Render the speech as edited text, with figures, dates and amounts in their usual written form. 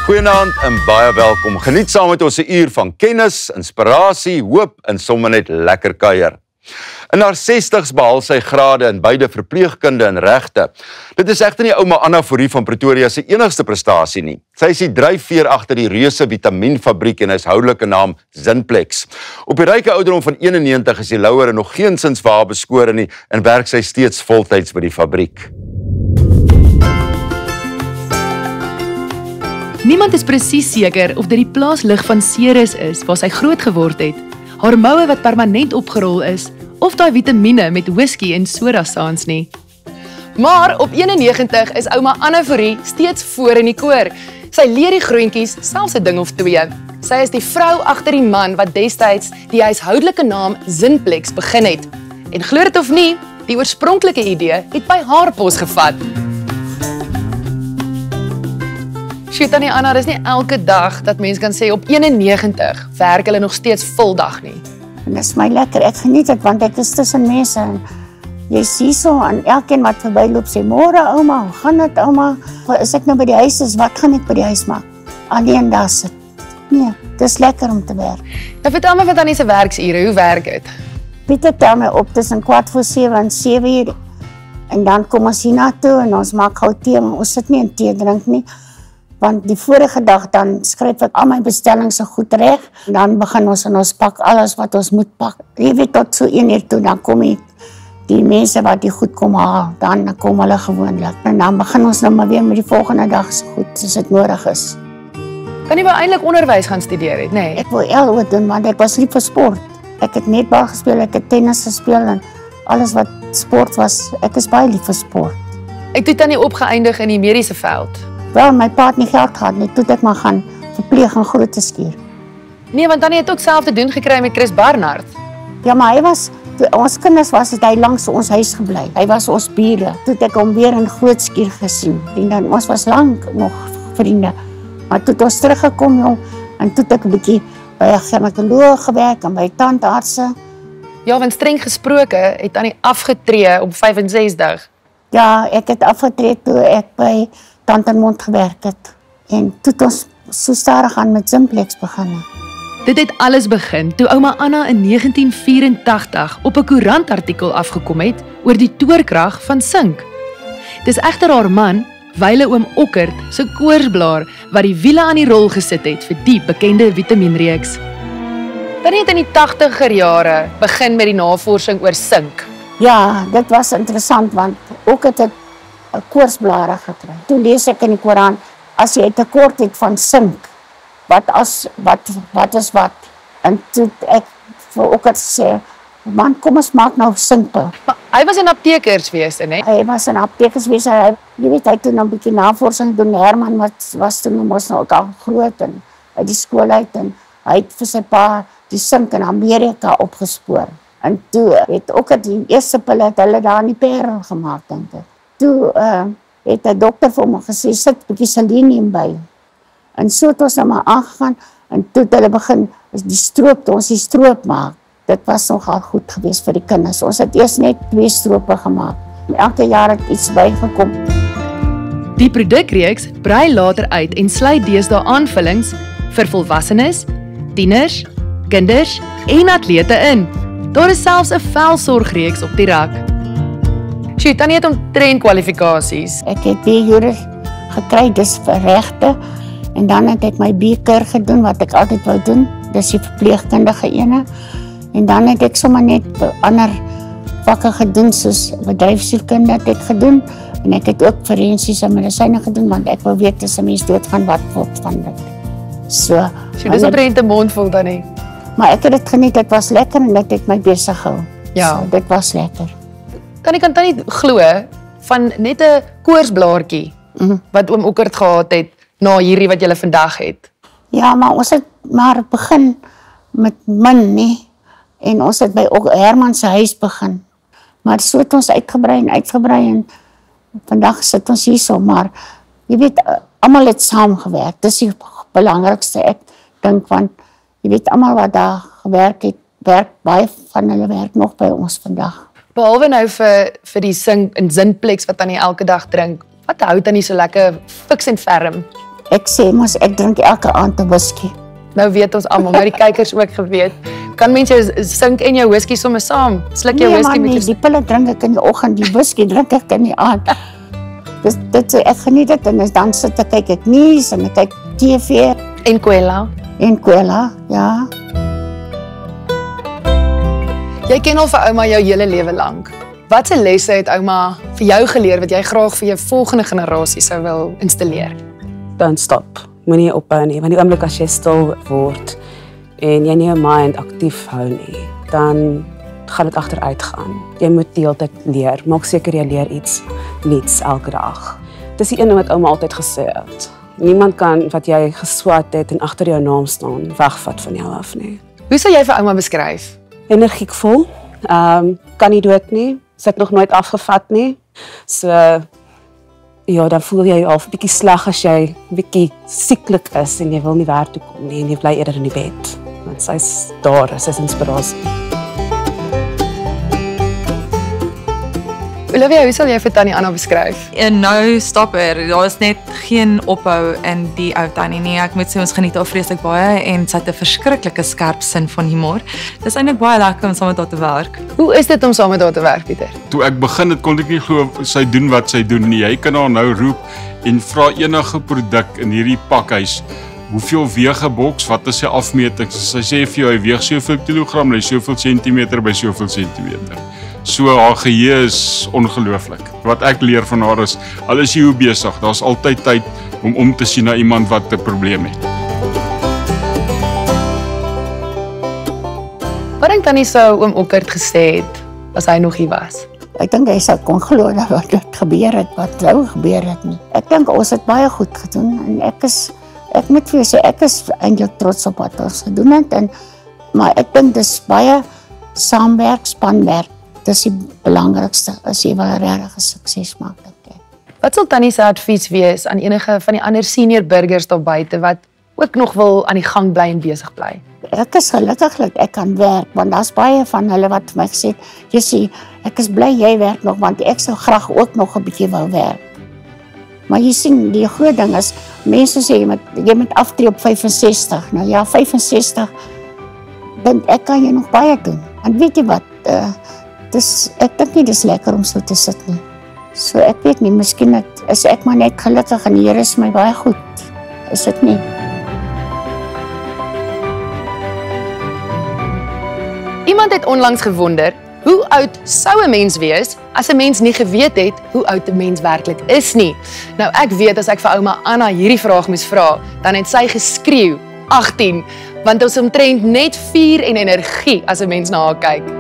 Goeienaand en baie welkom. Geniet saam met ons 'n uur van kennis, inspirasie, hoop en sommer net lekker kuier. In haar 60's behaal sy grade in beide verpleegkunde en regte. Dit is egter nie ouma Anna Fourie van Pretoria se enigste prestasie nie. Sy is die dryfveer agter die reuse vitamienfabriek en huishoudelike naam Zinplex. Op die ryke ouderdom van 91 is die louwer nog geensins vir haar beskore nie en werk sy steeds voltyds by die fabriek. Niemand is presies seker of dit die plaaslig van Ceres is waar sy groot geword het, haar moue wat permanent opgerol is, of daai vitamiene met whisky en soda saans nie. Maar op 91 is ouma Anna Fourie steeds voor in die koor. Sy leer die groentjies, selfs 'n ding of twee. Sy is die vrou agter die man wat destyds die huishoudelike naam Zinplex begin het. En glo dit of nie, die oorspronklike idee het by haar pos gevat. Sjoe, Tannie Anna, dis nie elke dag dat mense kan sê op 91 werk hulle nog steeds voldag nie. En dit is my lekker, ek geniet dit, want ek is tussen mense en jy sien so, en elkeen wat verbyloop sê, môre ouma, hoe gaan dit ouma? As ek nou by die huis is, wat gaan ek by die huis maak? Alleen daar sit. Nee, dit is lekker om te werk. Nou vertel my van Tannie se werksure, hoe werk dit? Pieter tel my op tussen 6:15 en 7:00, en dan kom ons hiernatoe en ons maak gou tee, maar ons sit nie in tee drink nie. Want die vorige dag dan skryf ek al my bestellings so goed reg. Dan begin ons en ons pak alles wat ons moet pak. Jy weet tot so 1:00 toe, dan kom die mense wat die goed kom haal, dan kom hulle gewoonlik. En dan begin ons nou maar weer met die volgende dag so goed, as dit nodig is. Kan jy wel eintlik onderwys gaan studeer het, nee? Ek wou LO doen, want ek was lief vir sport. Ek het netbal gespeel, ek het tennis gespeel en alles wat sport was, ek is baie lief vir sport. Ek het Tannie opgeëindig in die mediese veld. Wel, my pa het nie geld gehad nie, toe het ek maar gaan verpleeg in Groote-Schuur. Nee, want Tannie het ook self te doen gekry met Chris Barnard. Ja, maar hy was, toe ons kinders was, het hy langs ons huis gebly. Hy was ons bure. Toe het ek hom weer in Groot-Schuur gesien. En dan, ons was lank nog vriende. Maar toe het ons teruggekom, jong, en toe het ek 'n bietjie by 'n gynaekoloog gewerk en by tandartse. Ja, want streng gesproke het Tannie afgetree op 65. Ja, ek het afgetree toe ek by Tand en Mond gewerk het. En toe het ons so stadig aan met Zinplex begin. Dit het alles begin toe ouma Anna in 1984 op 'n koerantartikel afgekom het oor die toorkrag van sink. Dis egter haar man, wyle oom Okkert, se koorsblaar wat die wiele aan die rol gesit het vir die bekende vitamienreeks. Tannie het in die 80er jare begin met die navorsing oor sink. Ja, dit was interessant, want Okkert het 'n koorsblare gekry. Toe lees ek in die Koran, as jy 'n tekort het van sink, wat is wat? En toe ek vir Okkert sê, man, kom ons maak nou sinkpil. Maar hy was in aptekerswese, né? Hy was in aptekerswese, jy weet, hy het toen 'n bietjie navorsing doen. Herman was toen mos nou ook al groot en uit die skool uit, en hy het vir sy pa die sink in Amerika opgespoor. En toe het Okkert die eerste pille het hulle daar in die Parel gemaak, dink ek. Toe het 'n dokter vir hom gesê, sit 'n bietjie selenium by. En so het ons nou maar aangegaan, en toe het hulle begin, ons die stroop maak. Dit was nogal goed geweest vir die kinders. Ons het eers net 2 strope gemaak. Elke jaar het iets bygekom. Die produkreeks brei later uit en sluit deesdae aanvullings vir volwassenes, tieners, kinders en atlete in. Daar is selfs 'n velsorgreeks op die rak. Sjoe, Tannie het omtrent kwalifikasies. Ek het B-jure gekry, dis vir regte. En dan het ek my B-keur gedoen, wat ek altyd wou doen. Dis die verpleegkundige ene. En dan het ek sommer net ander vakke gedoen, soos bedryfsielkunde het ek gedoen. En ek het ook forensiese medisyne gedoen, want ek wou weet as 'n mens doodgaan, wat word van dit. So, Dis omtrent 'n mond vol, Tannie. maar ek het dit geniet, dit was lekker en dit het my besig gehou. Ja. So, dit was lekker. Kan Tannie glo van net 'n koorsblaartjie wat oom Okkert gehad het na hierdie wat jy vandag het? Ja, maar ons het maar begin met min, nie? En ons het by Herman se huis begin. Maar so het ons uitgebrei en vandag sit ons hier so, maar jy weet, almal het saamgewerk. Dis die belangrikste, ek dink, want jy weet, almal wat daar gewerk het, baie van hulle werk nog by ons vandag. Behalwe nou vir die Zinplex wat Tannie elke dag drink, wat hou Tannie so lekker fiks en ferm? Ek sê mos ek drink elke aand 'n whisky. Nou weet ons almal, maar die kykers ook geweet. Kan mense jou sink en jou whisky sommer saam? Sluk jou whisky met jou die pille drink ek in die oggend, die whisky drink ek in die aand. Dus dit ek geniet dit en dan sit ek kyk ek nuus en ek kyk TV en Kwela. en Kwela, ja. Jy ken al vir ouma jou hele lewe lank. Watse lesse het ouma vir jou geleer wat jy graag vir jou volgende generasie sou wil installeer? Don't stop. Moenie ophou nie, want die oomblik as jy stil word en jy nie jou mind aktief hou nie, dan gaan dit agteruit gaan. Jy moet die hele tyd leer. Maak seker jy leer iets nuuts elke dag. Dis die een ding wat ouma altyd gesê het. Niemand kan wat jy geswat het en agter jou naam staan wegvat van jou af nie. Hoe sou jy vir ouma beskryf? Energiekvol. Kan nie dood nie. Sy het nog nooit afgevat nie. So ja, dan voel jy al 'n bietjie sleg as jy bietjie sieklik is en jy wil nie werk toe kom nie en jy bly eerder in die bed. Want sy's daar, sy's inspirasie. Olivia, hoe sal jy vir Tannie Anna beskryf? En nou stop daar is net geen ophou in die ou tannie nie. Ek moet sê ons geniet haar vreeslik baie en sy het 'n verskriklike skerp sin van humor. Dis eintlik baie lekker om saam met haar te werk. Hoe is dit om saam met haar te werk, Pieter? Toe ek begin het, kon ek nie glo sy doen wat sy doen nie. Jy kan haar nou roep en vra enige produk in hierdie pakhuis. Hoeveel weeg 'n boks? Wat is sy afmetings? Sy sê vir jou hy weeg soveel kilogram, hy soveel sentimeter by soveel sentimeter. So haar geheue is ongelooflik. Wat ek leer van haar is, al is jy hoe besig, daar's altyd tyd om te sien na iemand wat 'n probleem het. Wat dink Tannie sou oom Okkert gesê het as hy nog hier was? Ek dink hy sou kon glo dat wat dit gebeur het, wat nou gebeur het nie. Ek dink ons het baie goed gedoen en ek moet vir jou sê ek is eintlik trots op wat ons gedoen het maar ek dink dis baie saamwerk, spanwerk. Dis die belangrikste as jy wil regtig 'n sukses maak, dink ek. Wat sal Tannie se advies wees aan enige van die ander senior burgers daar buite wat ook nog wil aan die gang bly en besig bly? Ek is gelukkig dat ek kan werk, want daar's baie van hulle wat vir my gesê het, jy sê, ek is bly jy werk nog, want ek sou graag ook nog 'n bietjie wou werk. Maar jy sien, die groot ding is, mense sê jy moet aftree op 65. Nou ja, 65, dink ek kan jy nog baie doen. En weet jy wat, ek dink nie dis lekker om so te sit nie. So ek weet nie, miskien is ek maar net gelukkig en die Here is my baie goed. Is dit nie? Iemand het onlangs gewonder, hoe oud sou 'n mens wees as 'n mens nie geweet het hoe oud 'n mens werklik is nie? Nou ek weet as ek vir ouma Anna hierdie vraag moes vra, dan het sy geskreeu 18, want ons omtrent net vuur en energie as 'n mens na haar kyk.